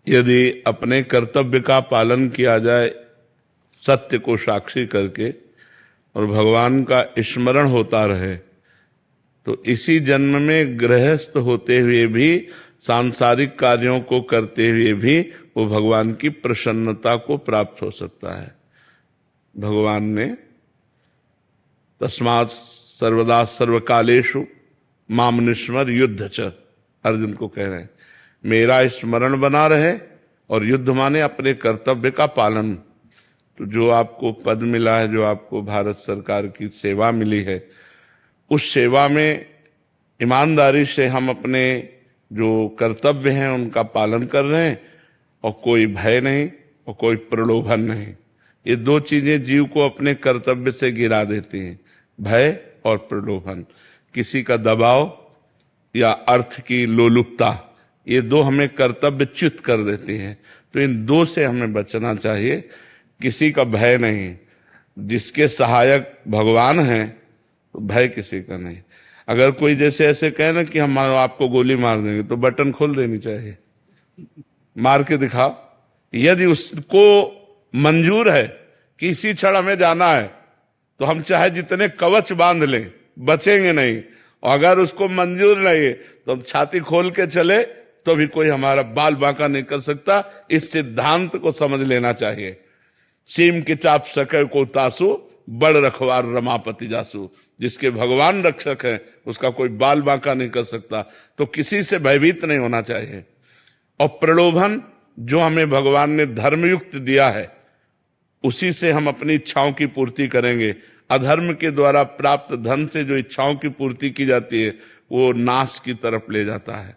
यदि अपने कर्तव्य का पालन किया जाए सत्य को साक्षी करके और भगवान का स्मरण होता रहे, तो इसी जन्म में गृहस्थ होते हुए भी, सांसारिक कार्यों को करते हुए भी वो भगवान की प्रसन्नता को प्राप्त हो सकता है। भगवान ने तस्मात् सर्वदा सर्वकालेषु माम निस्मर युद्ध च, अर्जुन को कह रहे हैं मेरा स्मरण बना रहे, और युद्ध माने अपने कर्तव्य का पालन। तो जो आपको पद मिला है, जो आपको भारत सरकार की सेवा मिली है, उस सेवा में ईमानदारी से हम अपने जो कर्तव्य हैं उनका पालन कर रहे हैं, और कोई भय नहीं और कोई प्रलोभन नहीं। ये दो चीजें जीव को अपने कर्तव्य से गिरा देती हैं, भय और प्रलोभन। किसी का दबाव या अर्थ की लोलुपता, ये दो हमें कर्तव्य च्युत कर देती हैं। तो इन दो से हमें बचना चाहिए। किसी का भय नहीं, जिसके सहायक भगवान हैं तो भय किसी का नहीं। अगर कोई जैसे ऐसे कहे ना कि हम आपको गोली मार देंगे, तो बटन खोल देनी चाहिए, मार के दिखाओ। यदि उसको मंजूर है कि इसी क्षण हमें जाना है, तो हम चाहे जितने कवच बांध लें, बचेंगे नहीं। और अगर उसको मंजूर नहीं है तो हम छाती खोल के चले तो भी कोई हमारा बाल बांका नहीं कर सकता। इस सिद्धांत को समझ लेना चाहिए। सीम की चाप सके को तासु, बड़ रखवार रमापति जासु। जिसके भगवान रक्षक है उसका कोई बाल बांका नहीं कर सकता। तो किसी से भयभीत नहीं होना चाहिए। और प्रलोभन, जो हमें भगवान ने धर्मयुक्त दिया है, उसी से हम अपनी इच्छाओं की पूर्ति करेंगे। अधर्म के द्वारा प्राप्त धन से जो इच्छाओं की पूर्ति की जाती है वो नाश की तरफ ले जाता है,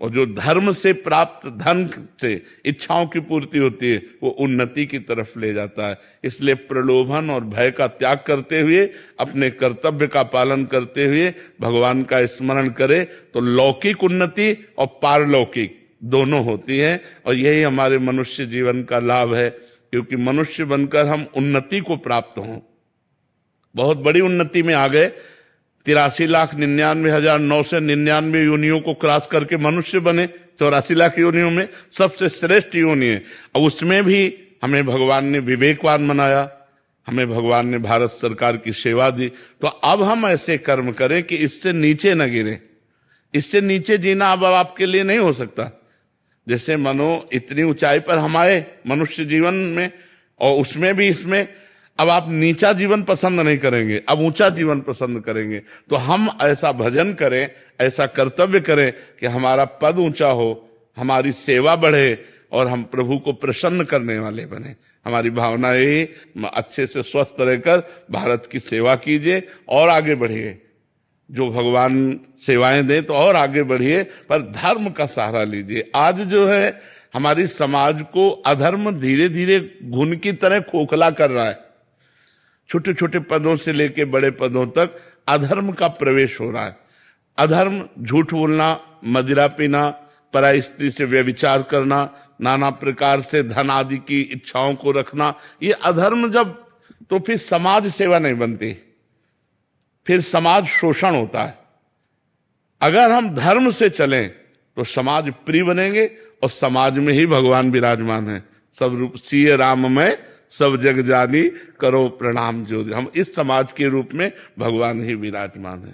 और जो धर्म से प्राप्त धन से इच्छाओं की पूर्ति होती है वो उन्नति की तरफ ले जाता है। इसलिए प्रलोभन और भय का त्याग करते हुए, अपने कर्तव्य का पालन करते हुए भगवान का स्मरण करे तो लौकिक उन्नति और पारलौकिक दोनों होती है। और यही हमारे मनुष्य जीवन का लाभ है, क्योंकि मनुष्य बनकर हम उन्नति को प्राप्त हों। बहुत बड़ी उन्नति में आ गए, 83,99,999 योनियों को क्रॉस करके मनुष्य बने। 84 लाख योनियों में सबसे श्रेष्ठ योनि है। और उसमें भी हमें भगवान ने विवेकवान बनाया, हमें भगवान ने भारत सरकार की सेवा दी। तो अब हम ऐसे कर्म करें कि इससे नीचे न गिरे। इससे नीचे जीना अब आपके लिए नहीं हो सकता। जैसे मानो इतनी ऊंचाई पर हम आए मनुष्य जीवन में, और उसमें भी इसमें अब आप नीचा जीवन पसंद नहीं करेंगे, अब ऊंचा जीवन पसंद करेंगे। तो हम ऐसा भजन करें, ऐसा कर्तव्य करें कि हमारा पद ऊंचा हो, हमारी सेवा बढ़े और हम प्रभु को प्रसन्न करने वाले बने। हमारी भावना यही, अच्छे से स्वस्थ रहकर भारत की सेवा कीजिए और आगे बढ़िए। जो भगवान सेवाएं दें तो और आगे बढ़िए, पर धर्म का सहारा लीजिए। आज जो है हमारी समाज को अधर्म धीरे धीरे घुन की तरह खोखला कर रहा है। छोटे छोटे पदों से लेके बड़े पदों तक अधर्म का प्रवेश हो रहा है। अधर्म, झूठ बोलना, मदिरा पीना, पराई स्त्री से व्यभिचार करना, नाना प्रकार से धन आदि की इच्छाओं को रखना, ये अधर्म जब, तो फिर समाज सेवा नहीं बनती, फिर समाज शोषण होता है। अगर हम धर्म से चलें तो समाज प्रिय बनेंगे, और समाज में ही भगवान विराजमान है। सब रूप सिय राम में सब जग जानी, करो प्रणाम जो। हम इस समाज के रूप में भगवान ही विराजमान है।